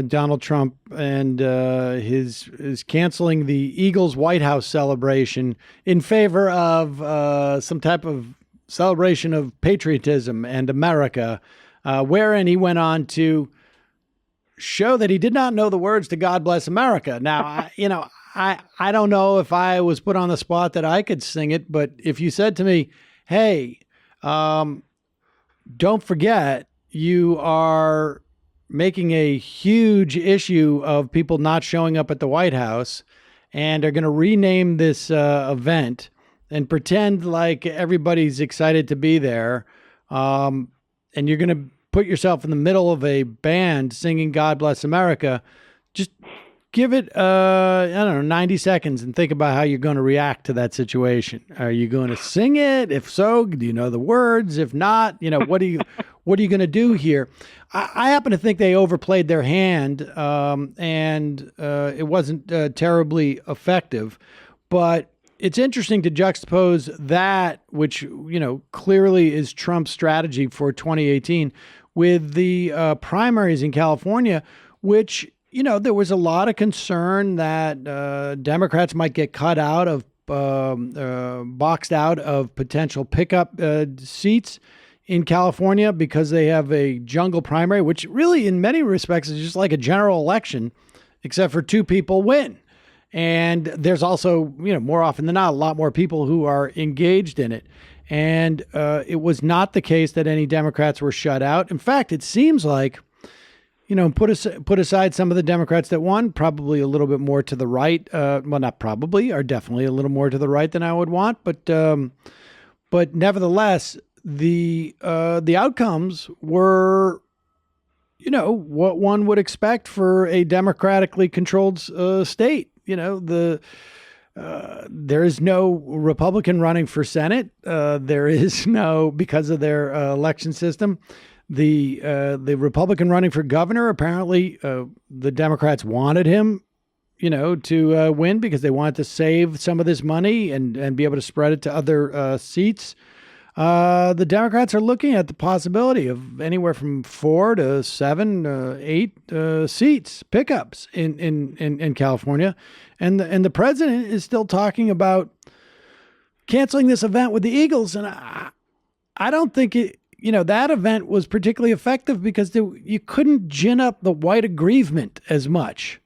Donald Trump and his canceling the Eagles White House celebration in favor of some type of celebration of patriotism and America, wherein he went on to show that he did not know the words to God Bless America. Now, I don't know if I was put on the spot that I could sing it, but if you said to me, hey, don't forget, you are making a huge issue of people not showing up at the White House and are going to rename this event and pretend like everybody's excited to be there. And you're going to put yourself in the middle of a band singing God Bless America. Just give it, 90 seconds and think about how you're going to react to that situation. Are you going to sing it? If so, do you know the words? If not, what are you going to do here? I happen to think they overplayed their hand, and it wasn't terribly effective. But it's interesting to juxtapose that, which, clearly is Trump's strategy for 2018, with the primaries in California, which, there was a lot of concern that Democrats might get cut out of, boxed out of potential pickup seats in California because they have a jungle primary, which really in many respects is just like a general election, except for two people win. And there's also, more often than not, a lot more people who are engaged in it. And it was not the case that any Democrats were shut out. In fact, it seems like, put aside some of the Democrats that won, probably a little bit more to the right. Well, not probably, are definitely a little more to the right than I would want. But nevertheless, the outcomes were, what one would expect for a democratically controlled state. There is no Republican running for Senate. There is no, because of their election system, the Republican running for governor. Apparently, the Democrats wanted him, to win because they wanted to save some of this money and be able to spread it to other seats. The Democrats are looking at the possibility of anywhere from 4 to 7, 8 seats, pickups in California. And the president is still talking about canceling this event with the Eagles. And I don't think that event was particularly effective because you couldn't gin up the white aggrievement as much.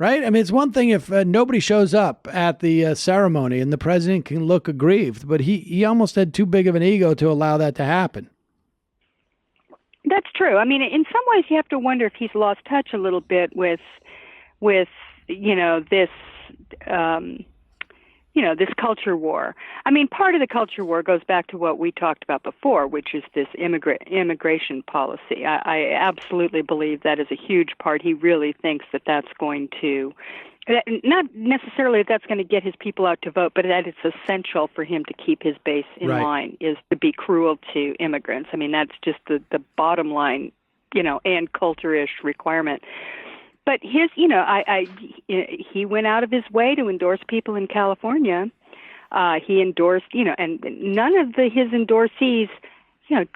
Right? I mean, it's one thing if nobody shows up at the ceremony and the president can look aggrieved, but he almost had too big of an ego to allow that to happen. That's true. I mean, in some ways, you have to wonder if he's lost touch a little bit with this this culture war. I mean, part of the culture war goes back to what we talked about before, which is this immigration policy. I absolutely believe that is a huge part. He really thinks that that's going to, not necessarily that that's going to get his people out to vote, but that it's essential for him to keep his base in line, is to be cruel to immigrants. I mean, that's just the bottom line, and culture-ish requirement. But his, he went out of his way to endorse people in California. He endorsed, and none of his endorsees,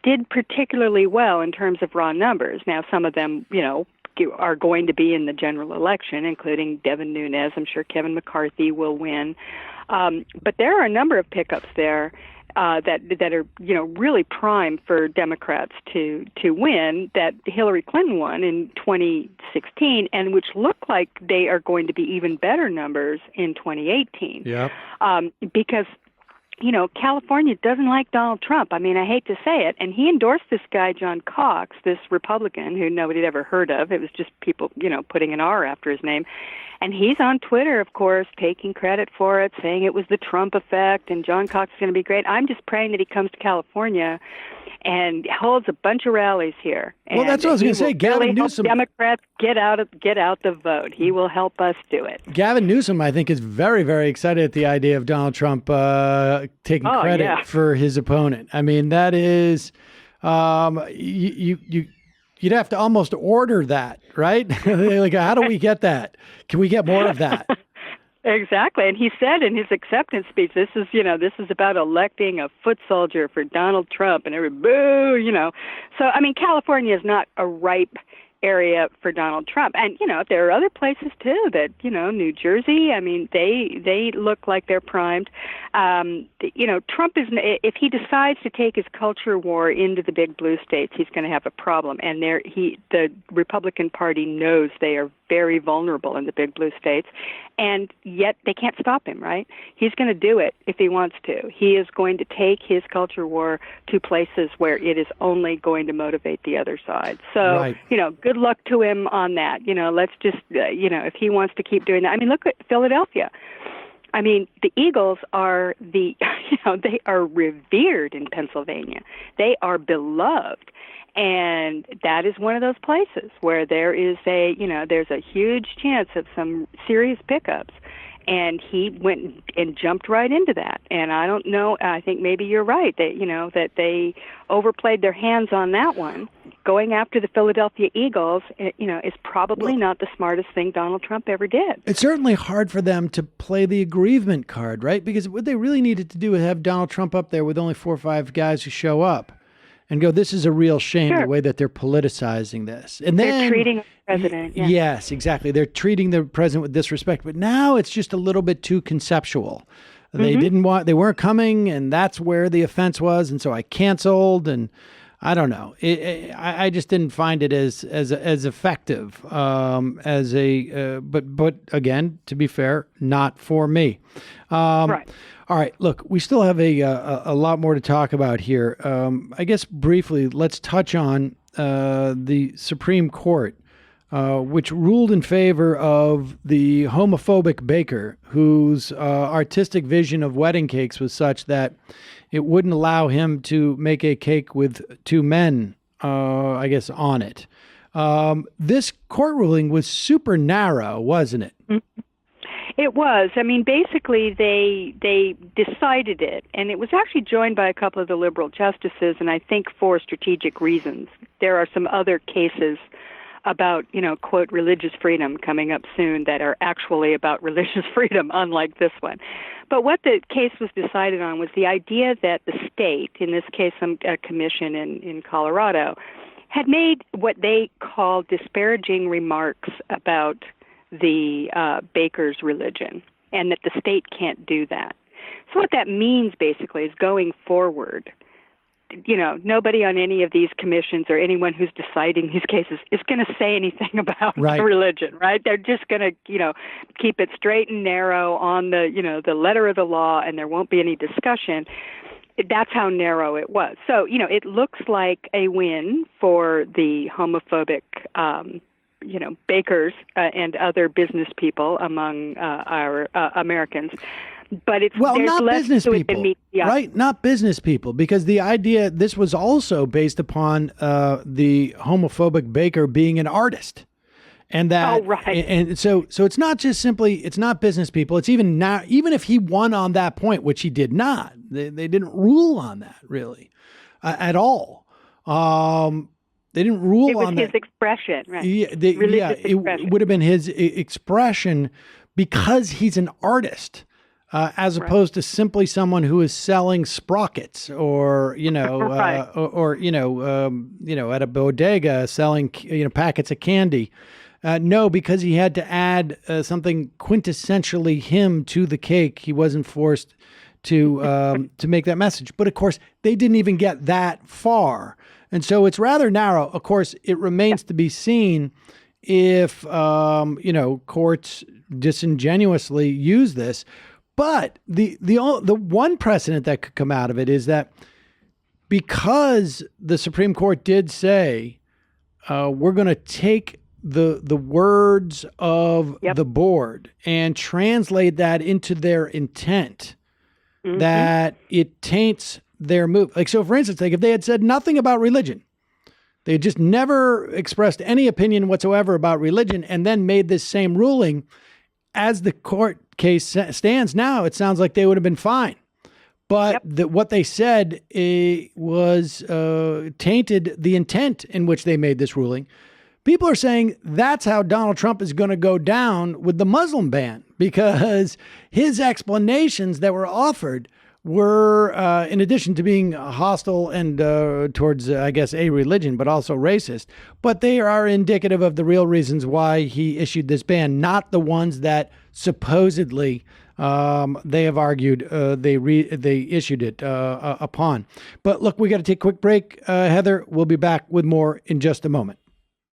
did particularly well in terms of raw numbers. Now, some of them, are going to be in the general election, including Devin Nunes. I'm sure Kevin McCarthy will win. But there are a number of pickups there that are really prime for Democrats to win, that Hillary Clinton won in 2016, and which look like they are going to be even better numbers in 2018. Yeah. Because California doesn't like Donald Trump. I mean, I hate to say it. And he endorsed this guy, John Cox, this Republican who nobody had ever heard of. It was just people, putting an R after his name. And he's on Twitter, of course, taking credit for it, saying it was the Trump effect and John Cox is going to be great. I'm just praying that he comes to California and holds a bunch of rallies here. Well, that's what I was going to say. Gavin Newsom, Democrats get out the vote. He will help us do it. Gavin Newsom, I think, is very, very excited at the idea of Donald Trump taking credit for his opponent. I mean, that is, you'd have to almost order that, right? Like, how do we get that? Can we get more of that? Exactly. And he said in his acceptance speech, this is about electing a foot soldier for Donald Trump, and everybody, boo, So, I mean, California is not a ripe area for Donald Trump. And, there are other places too that, New Jersey, I mean, they look like they're primed. Trump is, if he decides to take his culture war into the big blue states, he's going to have a problem. And the Republican Party knows they are very vulnerable in the big blue states, and yet they can't stop him, right? He's going to do it if he wants to. He is going to take his culture war to places where it is only going to motivate the other side. So, Right. Good luck to him on that. Let's just, if he wants to keep doing that. I mean, look at Philadelphia. I mean, the Eagles are they are revered in Pennsylvania. They are beloved. And that is one of those places where there is there's a huge chance of some serious pickups. And he went and jumped right into that. And I don't know, I think maybe you're right that they overplayed their hands on that one. Going after the Philadelphia Eagles, is probably not the smartest thing Donald Trump ever did. It's certainly hard for them to play the aggrievement card, right? Because what they really needed to do is have Donald Trump up there with only 4 or 5 guys who show up and go, this is a real shame, Sure. the way that they're politicizing this. And then they're treating the president. Yeah. Yes, exactly. They're treating the president with disrespect. But now it's just a little bit too conceptual. They they weren't coming, and that's where the offense was. And so I canceled, and I don't know. I just didn't find it as effective but again, to be fair, not for me. Right. All right. Look, we still have a lot more to talk about here. I guess briefly, let's touch on the Supreme Court, which ruled in favor of the homophobic baker whose artistic vision of wedding cakes was such that it wouldn't allow him to make a cake with 2 men, I guess, on it. This court ruling was super narrow, wasn't it? It was. I mean, basically, they decided it, and it was actually joined by a couple of the liberal justices, and I think for strategic reasons. There are some other cases about, quote, religious freedom coming up soon that are actually about religious freedom, unlike this one. But what the case was decided on was the idea that the state, in this case a commission in Colorado, had made what they call disparaging remarks about the baker's religion, and that the state can't do that. So what that means basically is going forward, nobody on any of these commissions or anyone who's deciding these cases is going to say anything about Right. religion, right? They're just going to, keep it straight and narrow on the, the letter of the law, and there won't be any discussion. That's how narrow it was. So, it looks like a win for the homophobic bakers and other business people among our Americans. But it's not business people, yeah. right? Not business people, because the idea, this was also based upon the homophobic baker being an artist. And that, oh, right. And so it's not just simply, it's not business people. It's even now, even if he won on that point, which he did not, they didn't rule on that really at all. They didn't rule on that. It was his expression, right? It would have been his expression because he's an artist, as opposed to simply someone who is selling sprockets or, Right. at a bodega selling, packets of candy. No, because he had to add something quintessentially him to the cake. He wasn't forced to make that message. But of course, they didn't even get that far. And so it's rather narrow. Of course, it remains to be seen if, courts disingenuously use this. But the one precedent that could come out of it is that because the Supreme Court did say, we're going to take the words of the board and translate that into their intent, that it taints their move. Like, so for instance, like if they had said nothing about religion, they had just never expressed any opinion whatsoever about religion and then made this same ruling, as the court case stands now, it sounds like they would have been fine. But what they said was tainted the intent in which they made this ruling. People are saying that's how Donald Trump is going to go down with the Muslim ban, because his explanations that were offered were, in addition to being hostile and towards, I guess, a religion, but also racist. But they are indicative of the real reasons why he issued this ban, not the ones that supposedly they have argued they issued it upon. But look, we got to take a quick break. Heather, we'll be back with more in just a moment.